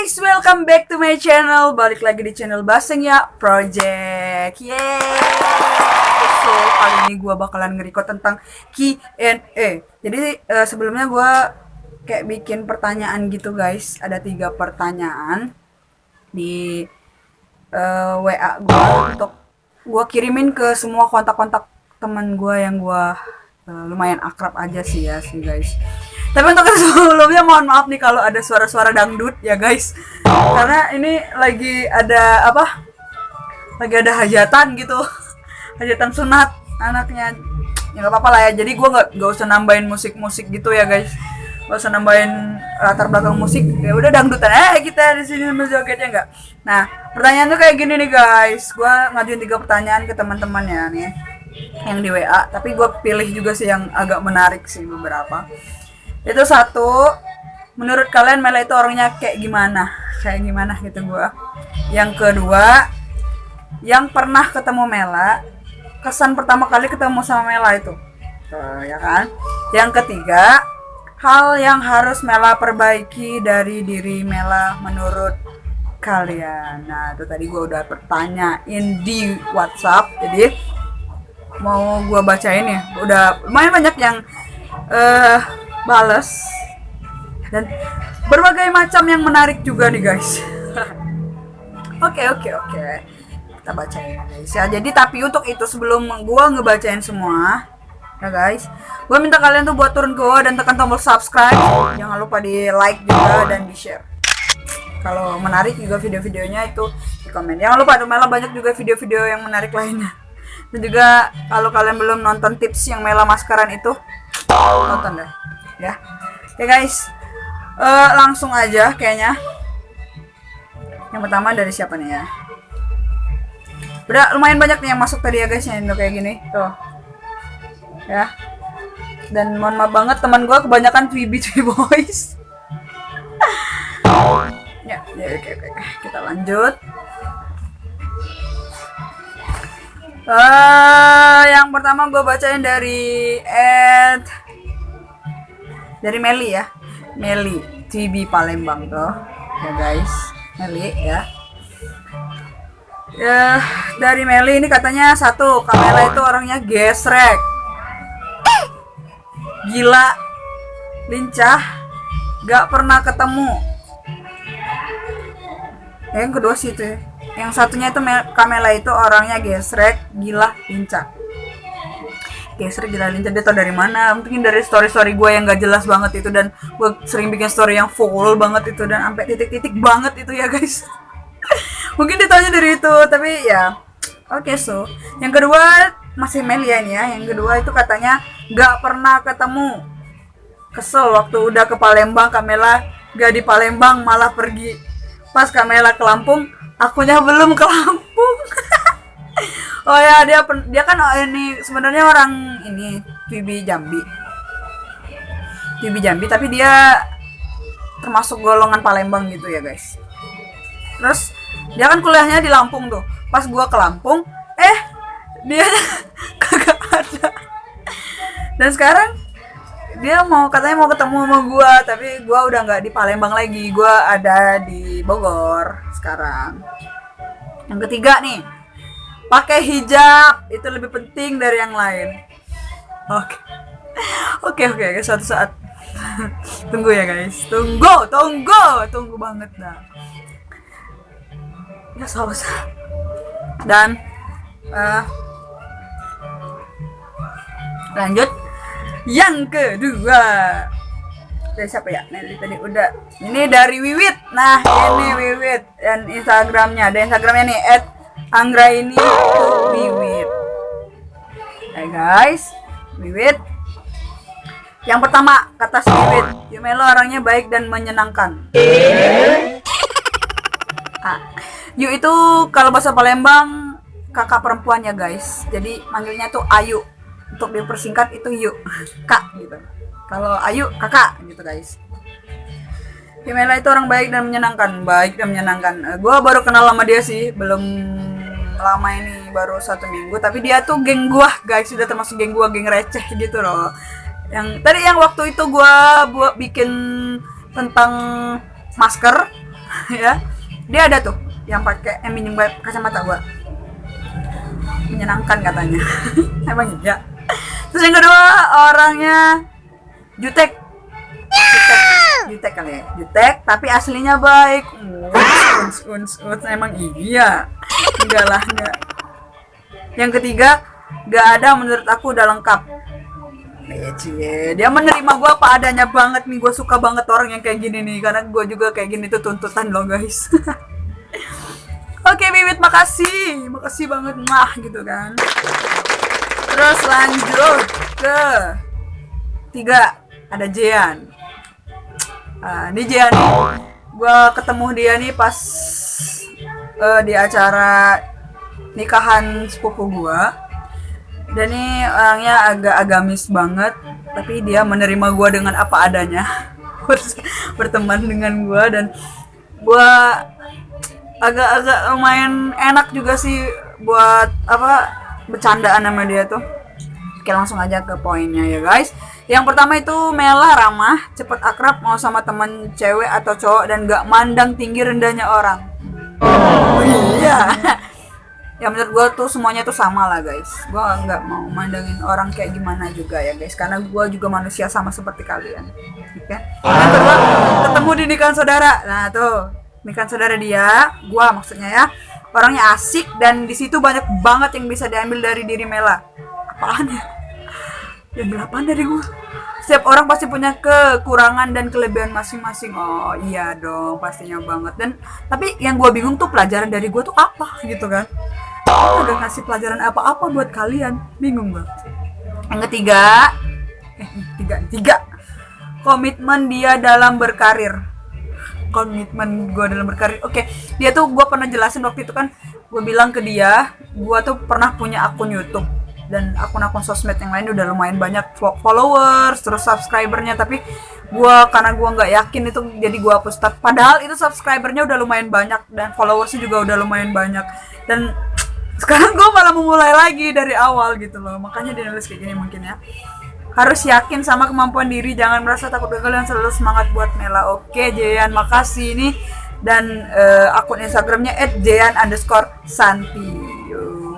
guys, welcome back to my channel. Balik lagi di channel Basengya Project. Yeay. So, kali ini gue bakalan nge-record tentang Q&A. Jadi sebelumnya gue kayak bikin pertanyaan gitu guys. Ada 3 pertanyaan di WA gue untuk gue kirimin ke semua kontak-kontak teman gue yang gue lumayan akrab aja sih ya sih guys. Tapi untuk sebelumnya mohon maaf nih kalau ada suara-suara dangdut ya guys. Karena ini lagi ada apa? Lagi ada hajatan gitu. Hajatan sunat anaknya. Ya enggak apa-apa lah ya. Jadi gua enggak usah nambahin musik-musik gitu ya guys. Enggak usah nambahin latar belakang musik. Ya udah dangdutan kita di sini sambil jogetnya enggak. Nah, pertanyaan tuh kayak gini nih guys. Gua ngajuin 3 pertanyaan ke teman-teman ya nih. Yang di WA, tapi gua pilih juga sih yang agak menarik sih beberapa. Itu 1, menurut kalian Mela itu orangnya kayak gimana gitu gua. Yang kedua, yang pernah ketemu Mela, kesan pertama kali ketemu sama Mela itu ya kan. Yang ketiga, hal yang harus Mela perbaiki dari diri Mela menurut kalian. Nah itu tadi gua udah pertanyain di WhatsApp, jadi mau gua bacain ya. Udah lumayan banyak yang bales dan berbagai macam yang menarik juga nih guys. Oke. Kita bacain guys ya. Jadi tapi untuk itu sebelum gua ngebacain semua ya guys, gua minta kalian tuh buat turun ke bawah dan tekan tombol subscribe. Jangan lupa di like juga dan di share. Kalau menarik juga video-videonya itu di komen. Jangan lupa Mela banyak juga video-video yang menarik lainnya. Dan juga kalau kalian belum nonton tips yang Mela maskeran itu, nonton deh ya. Oke guys, langsung aja kayaknya. Yang pertama dari siapa nih ya? Udah lumayan banyak nih yang masuk tadi ya guys, yang kayak gini tuh ya. Dan mohon maaf banget teman gue kebanyakan Twibi boys. Ya, oke. Kita lanjut. Yang pertama gue bacain dari Meli ya. Meli TB Palembang tuh ya guys. Meli ya. Dari Meli ini katanya 1, Kamela itu orangnya gesrek, gila, lincah, gak pernah ketemu. Yang kedua sih itu ya. Yang satunya itu Kamela itu orangnya gesrek, gila, lincah. Gesrek, gila, lincah dia tau dari mana? Mungkin dari story gue yang gak jelas banget itu. Dan gue sering bikin story yang full banget itu. Dan sampai titik-titik banget itu ya guys. Mungkin ditanya dari itu. Tapi ya oke. So yang kedua masih Melia nih ya. Yang kedua itu katanya gak pernah ketemu. Kesel waktu udah ke Palembang, Kamela gak di Palembang malah pergi. Pas Kamela ke Lampung, akunya belum ke Lampung. Oh ya, dia kan ini sebenarnya orang ini Twibi Jambi, tapi dia termasuk golongan Palembang gitu ya guys. Terus dia kan kuliahnya di Lampung tuh. Pas gua ke Lampung, dia kagak ada. Dan sekarang dia katanya mau ketemu sama gua, tapi gua udah nggak di Palembang lagi. Gua ada di Bogor sekarang. Yang ketiga nih, pakai hijab itu lebih penting dari yang lain. Oke, suatu saat. Tunggu ya guys, tunggu banget dah. Ya saus. Dan lanjut yang kedua. Dari siapa ya? Tadi udah. Ini dari Wiwit. Nah, ini Wiwit dan Instagramnya. Ada Instagramnya nih @Anggraini Wiwit. Guys, Wiwit. Yang pertama kata si Wiwit, Yumelo orangnya baik dan menyenangkan. Yu itu kalau bahasa Palembang kakak perempuannya guys. Jadi manggilnya tuh Ayu. Untuk dipersingkat itu Yu, Kak gitu. Kalau Ayu kakak gitu guys. Yumelo itu orang baik dan menyenangkan. Gue baru kenal sama dia sih, belum lama ini, baru 1 minggu. Tapi dia tuh geng gua guys, sudah termasuk geng gua, geng receh gitu loh. Yang tadi yang waktu itu gua bikin tentang masker ya. Dia ada tuh yang pakai minjem kacamata gua. Menyenangkan katanya. Emang iya. Terus yang kedua orangnya jutek. Jutek kali ya. Jutek tapi aslinya baik. Emang iya. Enggak lah, enggak. Yang ketiga, gak ada menurut aku udah lengkap. Dia menerima gue apa adanya banget nih. Gue suka banget orang yang kayak gini nih, karena gue juga kayak gini tuh tuntutan lo guys. Oke Bibit, makasih banget mah gitu kan. Terus lanjut ke 3, ada Jean. Ini Jean nih, gue ketemu dia nih pas di acara nikahan sepupu gue. Dan ini orangnya agak agamis banget, tapi dia menerima gue dengan apa adanya. Berteman dengan gue, dan gue agak lumayan enak juga sih buat bercandaan sama dia tuh. Oke, langsung aja ke poinnya ya guys. Yang pertama itu Mela ramah, cepet akrab, mau sama teman cewek atau cowok, dan gak mandang tinggi rendahnya orang. Iya. Ya menurut gue tuh semuanya tuh sama lah guys. Gue nggak mau mandangin orang kayak gimana juga ya guys, karena gue juga manusia sama seperti kalian. Oke. Yang kedua, ketemu di nikahan saudara. Nah tuh nikahan saudara dia, gue maksudnya ya, orangnya asik, dan di situ banyak banget yang bisa diambil dari diri Mela. Apaan ya? Diambil apaan dari gue? Setiap orang pasti punya kekurangan dan kelebihan masing-masing. Oh iya dong, pastinya banget. Dan tapi yang gue bingung tuh pelajaran dari gue tuh apa gitu kan? Udah ngasih pelajaran apa-apa buat kalian, bingung gue. Yang ketiga, komitmen dia dalam berkarir. Komitmen gue dalam berkarir. Oke, dia tuh gue pernah jelasin waktu itu kan, gue bilang ke dia, gue tuh pernah punya akun YouTube dan akun-akun sosmed yang lain udah lumayan banyak followers, terus subscribernya, tapi karena gue nggak yakin itu, jadi gue hapus. Padahal itu subscribernya udah lumayan banyak dan followersnya juga udah lumayan banyak, dan sekarang gue malah memulai lagi dari awal gitu loh. Makanya dia nulis kayak gini mungkin ya. Harus yakin sama kemampuan diri, jangan merasa takut gagal, dan selalu semangat buat Mela. Oke Jean, makasih nih. Dan akun Instagramnya @jean_santi.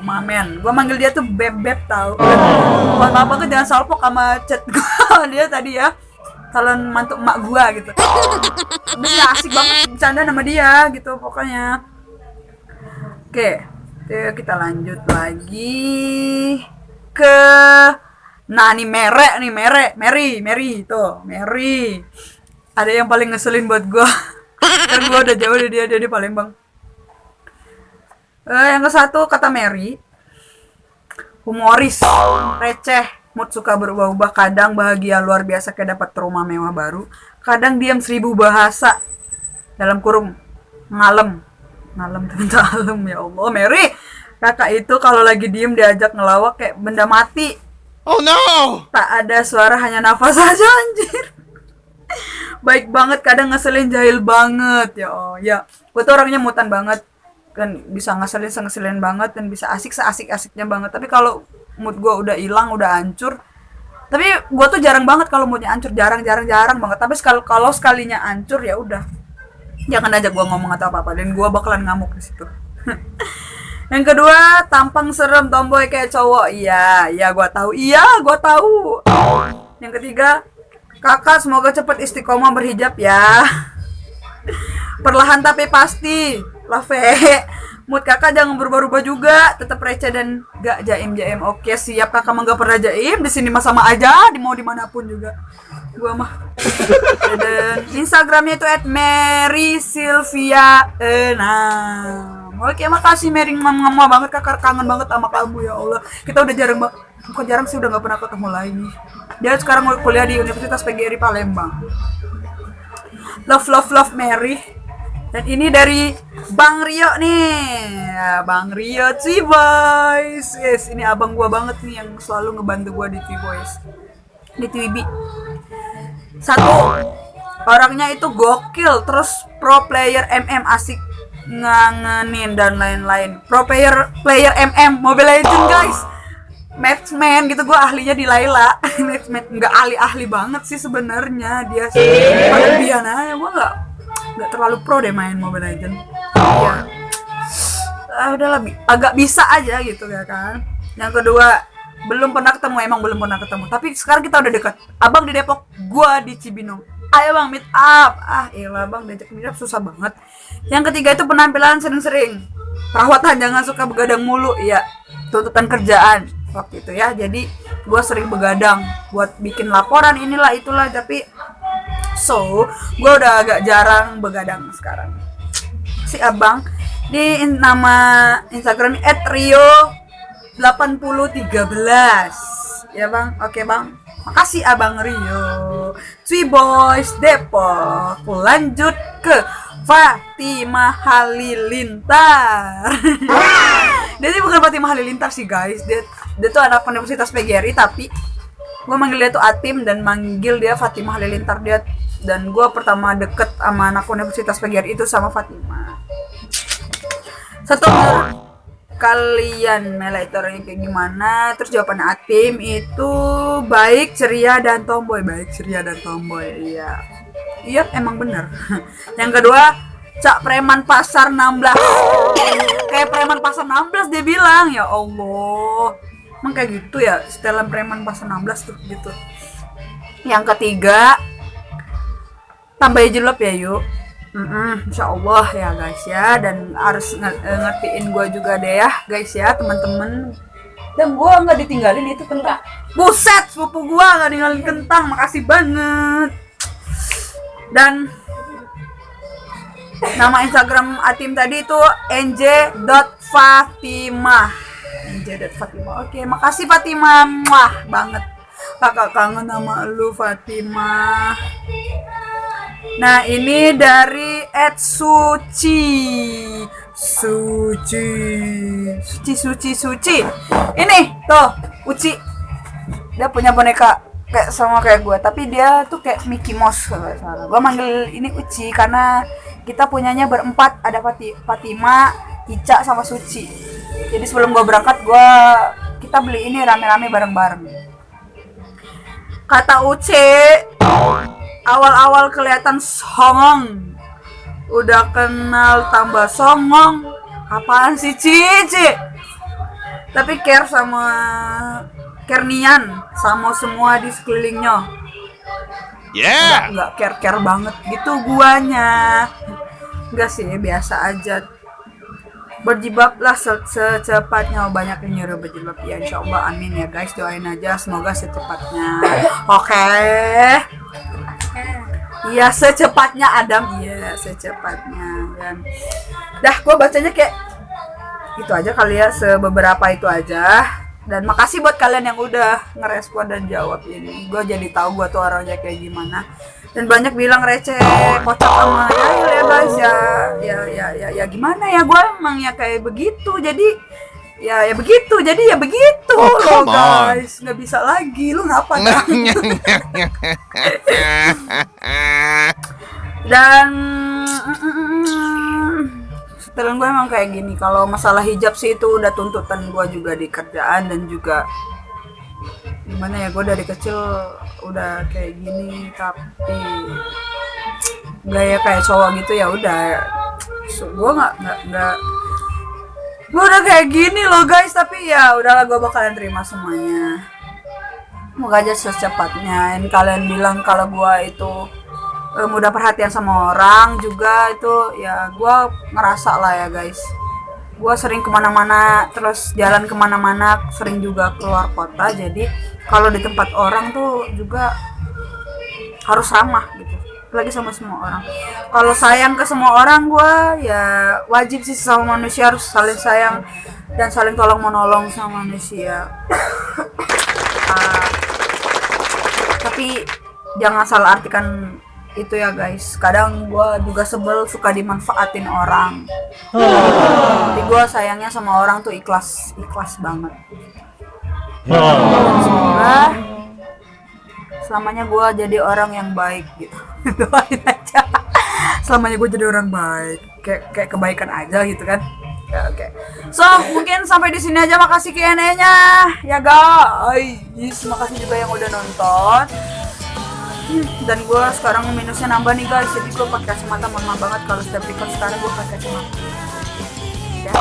Mamen, gue manggil dia tuh beb tau. Mohon maaf banget, jangan salpok sama chat gue dia tadi ya, calon mantu emak gue gitu. Bisa asik banget bercanda sama dia gitu pokoknya. Oke, kita lanjut lagi ke nih Mary tuh. Mary ada yang paling ngeselin buat gue. Kan gue udah jauh dari dia di Palembang. Yang ke satu, kata Mary, humoris, receh, mood suka berubah-ubah, kadang bahagia luar biasa kayak dapat rumah mewah baru, kadang diam 1000 bahasa, dalam kurung ngalem ternyata alem. Ya Allah Mary, kakak itu kalau lagi diem diajak ngelawak kayak benda mati. Oh no, tak ada suara, hanya nafas aja anjir. Baik banget, kadang ngeselin, jahil banget. Ya oh ya, gue tuh orangnya mutan banget kan, bisa ngeselin banget dan bisa asik-asiknya banget. Tapi kalau mood gue udah hilang, udah hancur. Tapi gue tuh jarang banget kalau moodnya hancur, jarang banget. Tapi kalau sekalinya hancur ya udah, jangan aja gue ngomong atau apa dan gue bakalan ngamuk di situ. Yang kedua, tampang serem, tomboy kayak cowok. Iya gue tahu. Yang ketiga, kakak semoga cepet istiqomah berhijab ya. Perlahan tapi pasti. Love. Mood kakak jangan berubah-ubah juga, tetap receh dan gak jaim. Oke siap, kakak mah gak pernah jaim, di sini mah sama aja, mau dimanapun juga. Gua mah. Dan Instagramnya itu @marysylvia. Oke, makasih Mary, ngomong banget, kakak kangen banget sama kamu ya Allah. Kita udah jarang sih, udah gak pernah ketemu lagi. Dia sekarang kuliah di Universitas PGRI Palembang. Love Mary. Dan ini dari Bang Rio nih. Bang Rio Twiboys. Yes, ini abang gua banget nih yang selalu ngebantu gua di Twiboys. Di Twibi. Satu, orangnya itu gokil, terus pro player MM, asik ngangenin dan lain-lain. Pro player MM Mobile Legends guys. Matchman gitu, gue ahlinya di Layla. Matchman nggak ahli banget sih sebenarnya dia sih. Padahal dia gue nggak terlalu pro deh main Mobile Legend. Ya, udahlah agak bisa aja gitu ya kan. Yang kedua, belum pernah ketemu, emang belum pernah ketemu. Tapi sekarang kita udah dekat. Abang di Depok, gua di Cibinong. Ayo bang meet up. Iyalah bang, diajak meet up susah banget. Yang ketiga itu penampilan sering-sering. Perawatan, jangan suka begadang mulu. Iya, tuntutan kerjaan waktu itu ya. Jadi gua sering begadang buat bikin laporan inilah itulah. Tapi gua udah agak jarang begadang sekarang. Si abang di nama Instagram @rio8013 ya bang. Oke bang, makasih abang Rio. Three Boys Depok. Lanjut ke Fatimah Halilintar. Dia bukan Fatimah Halilintar sih guys, dia tuh anak Universitas PGRI, tapi gue manggil dia tuh Atim dan manggil dia Fatimah Halilintar. Dia dan gue pertama deket sama anak Universitas PGRI itu sama Fatimah. Satu kalian Mela itu orangnya kayak gimana? Terus jawabannya Atim itu baik, ceria dan tomboy. Iya emang bener. Yang kedua, Cak Preman Pasar 16. Kayak Preman Pasar 16 dia bilang. Ya Allah, emang kayak gitu ya setelan Preman Pasar 16 tuh gitu. Yang ketiga, tambah jelop ya yuk. Insya Allah ya guys ya. Dan harus ngertiin gue juga deh ya guys ya teman-teman. Dan gue nggak ditinggalin itu kentang. Buset, sepupu gue nggak ninggalin kentang. Makasih banget. Dan nama Instagram Atim tadi itu nj.fatimah. Oke, makasih Fatimah. Muah banget. Kakak kangen sama lu Fatimah. Nah, ini dari @suci. Ini tuh Uci. Dia punya boneka kayak gue, tapi dia tuh kayak Mickey Mouse. Gue manggil ini Uci karena kita punyanya berempat, ada Fatima, Ica sama Suci. Jadi sebelum gue berangkat kita beli ini rame-rame bareng-bareng. Kata Uci, awal-awal kelihatan songong, udah kenal tambah songong. Apaan sih Cici? Tapi Kernian sama semua di sekelilingnya. Enggak care banget gitu guanya. Enggak sih, biasa aja. Berjilbablah secepatnya. Banyak yang nyuruh berjilbab. Ya insyaallah, amin ya guys, doain aja semoga secepatnya. Oke. Iya secepatnya Adam. Iya secepatnya. Dan gue bacanya kayak itu aja kali ya, beberapa itu aja. Dan makasih buat kalian yang udah ngerespon dan jawab ini. Gue jadi tahu gue tuh orangnya kayak gimana. Dan banyak bilang receh, kocak sama ya guys ya gimana ya, gue emang ya kayak begitu. Jadi ya begitu. Jadi ya begitu loh guys. Nggak bisa lagi. Lu ngapa kan? Dan setelan gue emang kayak gini. Kalau masalah hijab sih itu udah tuntutan gue juga di kerjaan. Dan juga gimana ya, gue dari kecil udah kayak gini. Tapi gaya kayak cowok gitu ya udah. Gue nggak gue udah kayak gini loh guys. Tapi ya udahlah, gue bakalan terima semuanya. Semoga aja secepatnya. Dan kalian bilang kalau gue itu mudah perhatian sama orang juga, itu ya gue ngerasa lah ya guys. Gue sering kemana-mana, terus jalan kemana-mana, sering juga keluar kota. Jadi kalau di tempat orang tuh juga harus ramah gitu, apalagi sama semua orang. Kalau sayang ke semua orang, gue ya wajib sih sama manusia, harus saling sayang dan saling tolong menolong sama manusia. Tapi jangan salah artikan itu ya guys. Kadang gue juga sebel suka dimanfaatin orang. Jadi gue sayangnya sama orang tuh ikhlas banget. Dan semoga selamanya gue jadi orang yang baik gitu. Doain aja selamanya gue jadi orang baik, kayak kebaikan aja gitu kan. Ya, oke. So mungkin sampai di sini aja. Makasih Q&A-nya ya guys. Makasih juga yang udah nonton. Dan gue sekarang minusnya nambah nih guys, jadi gue pakai kacamata. Mohon maaf banget kalau setiap record sekarang gue pakai kacamata. Ya.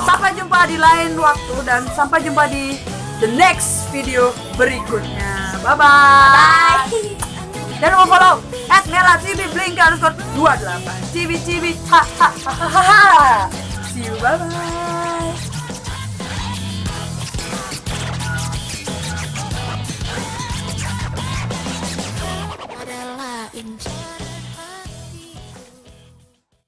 Sampai jumpa di lain waktu dan sampai jumpa di the next video berikutnya. Bye bye. Jangan lupa follow @nela_tv_blink_28 cibi. See you, bye bye.